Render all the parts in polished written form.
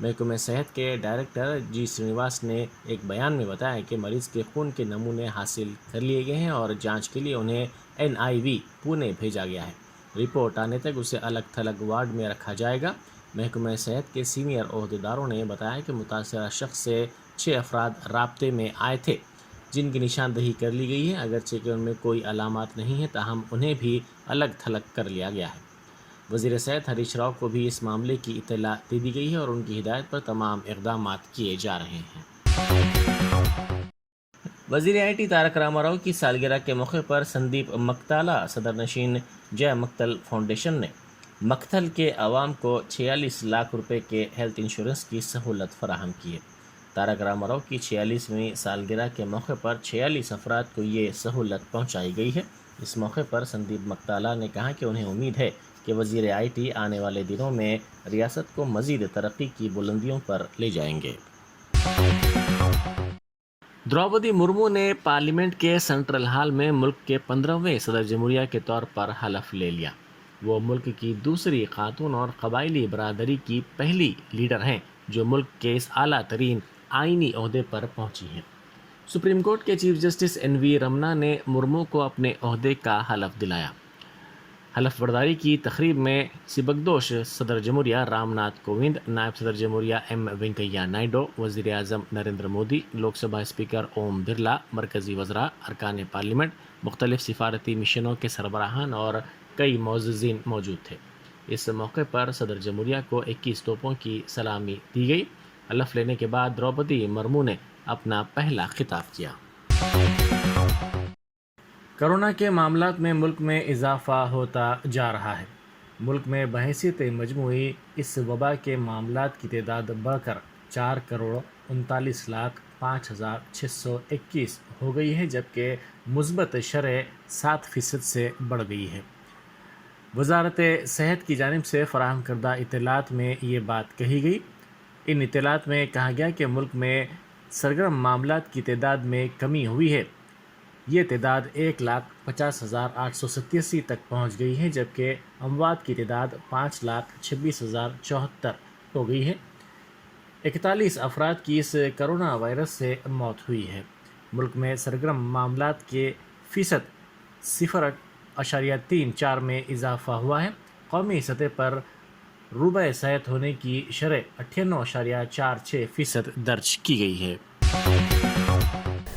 محکمہ صحت کے ڈائریکٹر جی سرینواس نے ایک بیان میں بتایا کہ مریض کے خون کے نمونے حاصل کر لیے گئے ہیں اور جانچ کے لیے انہیں NIV پونے بھیجا گیا ہے۔ رپورٹ آنے تک اسے الگ تھلگ وارڈ میں رکھا جائے گا۔ محکمہ صحت کے سینئر عہدیداروں نے بتایا کہ متاثرہ شخص سے 6 افراد رابطے میں آئے تھے جن کی نشاندہی کر لی گئی ہے، اگرچہ کہ ان میں کوئی علامات نہیں ہیں تاہم انہیں بھی الگ تھلگ کر لیا گیا ہے۔ وزیر صحت ہریش راؤ کو بھی اس معاملے کی اطلاع دے دی گئی ہے اور ان کی ہدایت پر تمام اقدامات کیے جا رہے ہیں۔ وزیر IT تارک راما راؤ کی سالگرہ کے موقع پر سندیپ مکتالا صدر نشین جے مکتل فاؤنڈیشن نے مکتھل کے عوام کو 46 لاکھ روپے کے ہیلتھ انشورنس کی سہولت فراہم کی ہے۔ تارک راما راؤ کی 46ویں سالگرہ کے موقع پر 46 افراد کو یہ سہولت پہنچائی گئی ہے۔ اس موقع پر سندیپ مکتالا نے کہا کہ انہیں امید ہے کہ وزیر IT آنے والے دنوں میں ریاست کو مزید ترقی کی بلندیوں پر لے جائیں گے۔ دروپدی مرمو نے پارلیمنٹ کے سینٹرل ہال میں ملک کے 15ویں صدر جمہوریہ کے طور پر حلف لے لیا۔ وہ ملک کی دوسری خاتون اور قبائلی برادری کی پہلی لیڈر ہیں جو ملک کے اس اعلیٰ ترین آئینی عہدے پر پہنچی ہیں۔ سپریم کورٹ کے چیف جسٹس NV رمنا نے مرمو کو اپنے عہدے کا حلف دلایا۔ حلف برداری کی تقریب میں سبکدوش صدر جمہوریہ رام ناتھ کووند، نائب صدر جمہوریہ M وینکیا نائیڈو، وزیر اعظم نریندر مودی، لوک سبھا اسپیکر اوم برلا، مرکزی وزراء، ارکان پارلیمنٹ، مختلف سفارتی مشنوں کے سربراہان اور کئی معززین موجود تھے۔ اس موقع پر صدر جمہوریہ کو 21 توپوں کی سلامی دی گئی۔ حلف لینے کے بعد دروپدی مرمو نے اپنا پہلا خطاب کیا۔ کرونا کے معاملات میں ملک میں اضافہ ہوتا جا رہا ہے۔ ملک میں بحیثیت مجموعی اس وبا کے معاملات کی تعداد بڑھ کر 4,39,05,621 ہو گئی ہے جبکہ مثبت شرح 7% سے بڑھ گئی ہے۔ وزارت صحت کی جانب سے فراہم کردہ اطلاعات میں یہ بات کہی گئی۔ ان اطلاعات میں کہا گیا کہ ملک میں سرگرم معاملات کی تعداد میں کمی ہوئی ہے۔ یہ تعداد 1,50,887 تک پہنچ گئی ہے جبکہ اموات کی تعداد 5,26,074 ہو گئی ہے۔ 41 افراد کی اس کرونا وائرس سے موت ہوئی ہے۔ ملک میں سرگرم معاملات کے فیصد 0.34 میں اضافہ ہوا ہے۔ قومی سطح پر روبہ صحت ہونے کی شرح 98.46% درج کی گئی ہے۔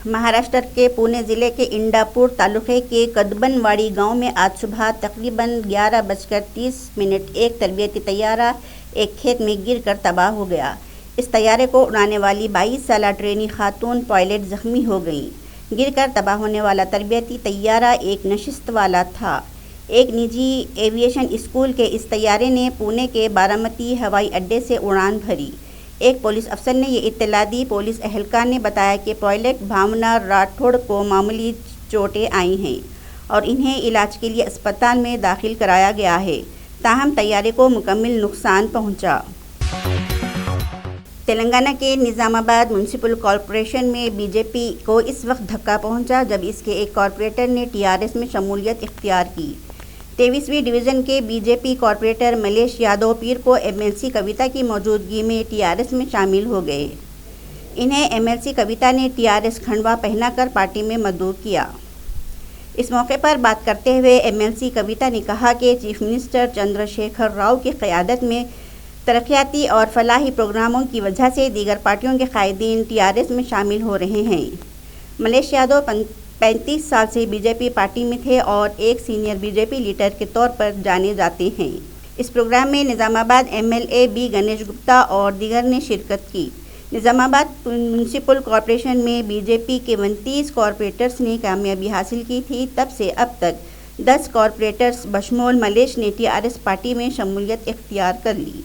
مہاراشٹر کے پونے ضلع کے انڈاپور تعلقے کے کدبن واڑی گاؤں میں آج صبح تقریباً 11:30 ایک تربیتی طیارہ ایک کھیت میں گر کر تباہ ہو گیا۔ اس طیارے کو اڑانے والی 22 سالہ ٹرینی خاتون پائلٹ زخمی ہو گئیں۔ گر کر تباہ ہونے والا تربیتی طیارہ ایک نشست والا تھا۔ ایک نجی ایویشن اسکول کے اس طیارے نے پونے کے بارامتی ہوائی اڈے سے اڑان بھری۔ ایک پولیس افسر نے یہ اطلاع دی۔ پولیس اہلکار نے بتایا کہ پائلٹ بھاونا راٹھوڑ کو معمولی چوٹیں آئی ہیں اور انہیں علاج کے لیے اسپتال میں داخل کرایا گیا ہے، تاہم طیارے کو مکمل نقصان پہنچا۔ تلنگانہ کے نظام آباد میونسپل کارپوریشن میں BJP کو اس وقت دھکا پہنچا جب اس کے ایک کارپوریٹر نے TRS میں شمولیت اختیار کی۔ 23ویں ڈویژن کے BJP کارپوریٹر ملیش یادو پیر کو MLC کویتا کی موجودگی میں TRS میں شامل ہو گئے۔ انہیں MLC کویتا نے TRS کھنڈوا پہنا کر پارٹی میں مدعو کیا۔ اس موقع پر بات کرتے ہوئے MLC کویتا نے کہا کہ چیف منسٹر چندر شیکھر راؤ کی قیادت میں ترقیاتی اور فلاحی پروگراموں کی وجہ سے دیگر پارٹیوں کے قائدین TRS میں شامل ہو رہے ہیں۔ ملیش یادو 35 سال سے BJP پارٹی میں تھے اور ایک سینئر BJP لیڈر کے طور پر جانے جاتے ہیں۔ اس پروگرام میں نظام آباد MLA B گنیش گپتا اور دیگر نے شرکت کی۔ نظام آباد میونسپل کارپوریشن میں BJP کے 29 کارپوریٹرز نے کامیابی حاصل کی تھی۔ تب سے اب تک 10 کارپوریٹرز بشمول ملیش نے TRS پارٹی میں شمولیت اختیار کر لی۔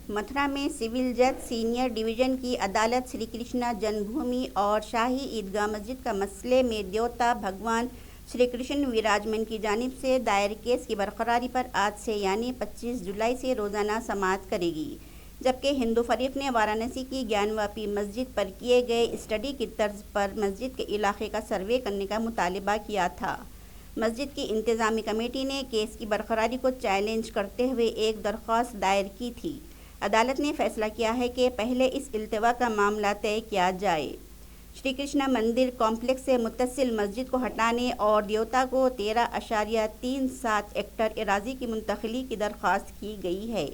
متھرا میں سول جج سینئر ڈویژن کی عدالت شری کرشنا جنم بھومی اور شاہی عیدگاہ مسجد کا مسئلے میں دیوتا بھگوان شری کرشن وراجمن کی جانب سے دائر کیس کی برقراری پر آج سے یعنی 25 جولائی سے روزانہ سماعت کرے گی، جبکہ ہندو فریق نے وارانسی کی گیان واپی مسجد پر کیے گئے اسٹڈی کی طرز پر مسجد کے علاقے کا سروے کرنے کا مطالبہ کیا تھا۔ مسجد کی انتظامی کمیٹی نے کیس کی برقراری کو چیلنج کرتے ہوئے ایک درخواست دائر کی تھی۔ عدالت نے فیصلہ کیا ہے کہ پہلے اس التوا کا معاملہ طے کیا جائے۔ شری کرشنا مندر کمپلیکس سے متصل مسجد کو ہٹانے اور دیوتا کو 13.37 ایکڑ اراضی کی منتقلی کی درخواست کی گئی ہے،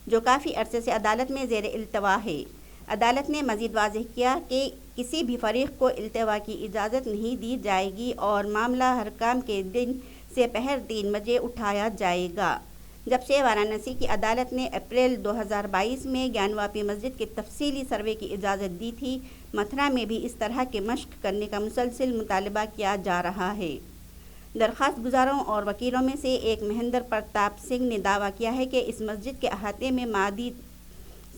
جو کافی عرصے سے عدالت میں زیر التوا ہے۔ عدالت نے مزید واضح کیا کہ کسی بھی فریق کو التوا کی اجازت نہیں دی جائے گی اور معاملہ حکام کے دن سے پہر 3 بجے اٹھایا جائے گا۔ جب سے وارانسی کی عدالت نے اپریل 2022 میں گیانواپی مسجد کے تفصیلی سروے کی اجازت دی تھی، متھرا میں بھی اس طرح کے مشق کرنے کا مسلسل مطالبہ کیا جا رہا ہے۔ درخواست گزاروں اور وکیلوں میں سے ایک مہندر پرتاپ سنگھ نے دعویٰ کیا ہے کہ اس مسجد کے احاطے میں مادی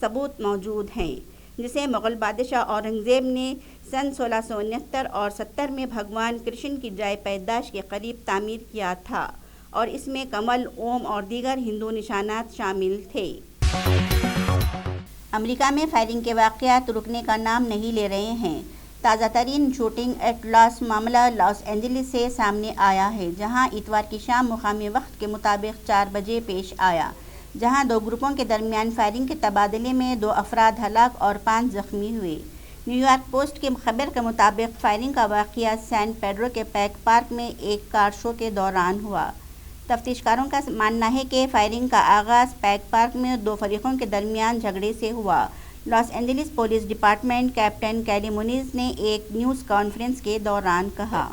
ثبوت موجود ہیں، جسے مغل بادشاہ اورنگزیب نے سن 1669 اور 70 میں بھگوان کرشن کی جائے پیدائش کے قریب تعمیر کیا تھا اور اس میں کمل، اوم اور دیگر ہندو نشانات شامل تھے۔ امریکہ میں فائرنگ کے واقعات رکنے کا نام نہیں لے رہے ہیں۔ تازہ ترین شوٹنگ ایٹ لاس معاملہ لاس اینجلس سے سامنے آیا ہے، جہاں اتوار کی شام مقامی وقت کے مطابق 4 بجے پیش آیا، جہاں 2 گروپوں کے درمیان فائرنگ کے تبادلے میں 2 افراد ہلاک اور 5 زخمی ہوئے۔ نیو یارک پوسٹ کی خبر کے مطابق فائرنگ کا واقعہ سین پیڈرو کے پیک پارک میں ایک کار شو کے دوران ہوا۔ تفتیش کاروں کا ماننا ہے کہ فائرنگ کا آغاز پیک پارک میں 2 فریقوں کے درمیان جھگڑے سے ہوا۔ Los Angeles police department captain Kelly Muniz نے ایک نیوز کانفرنس کے دوران کہا۔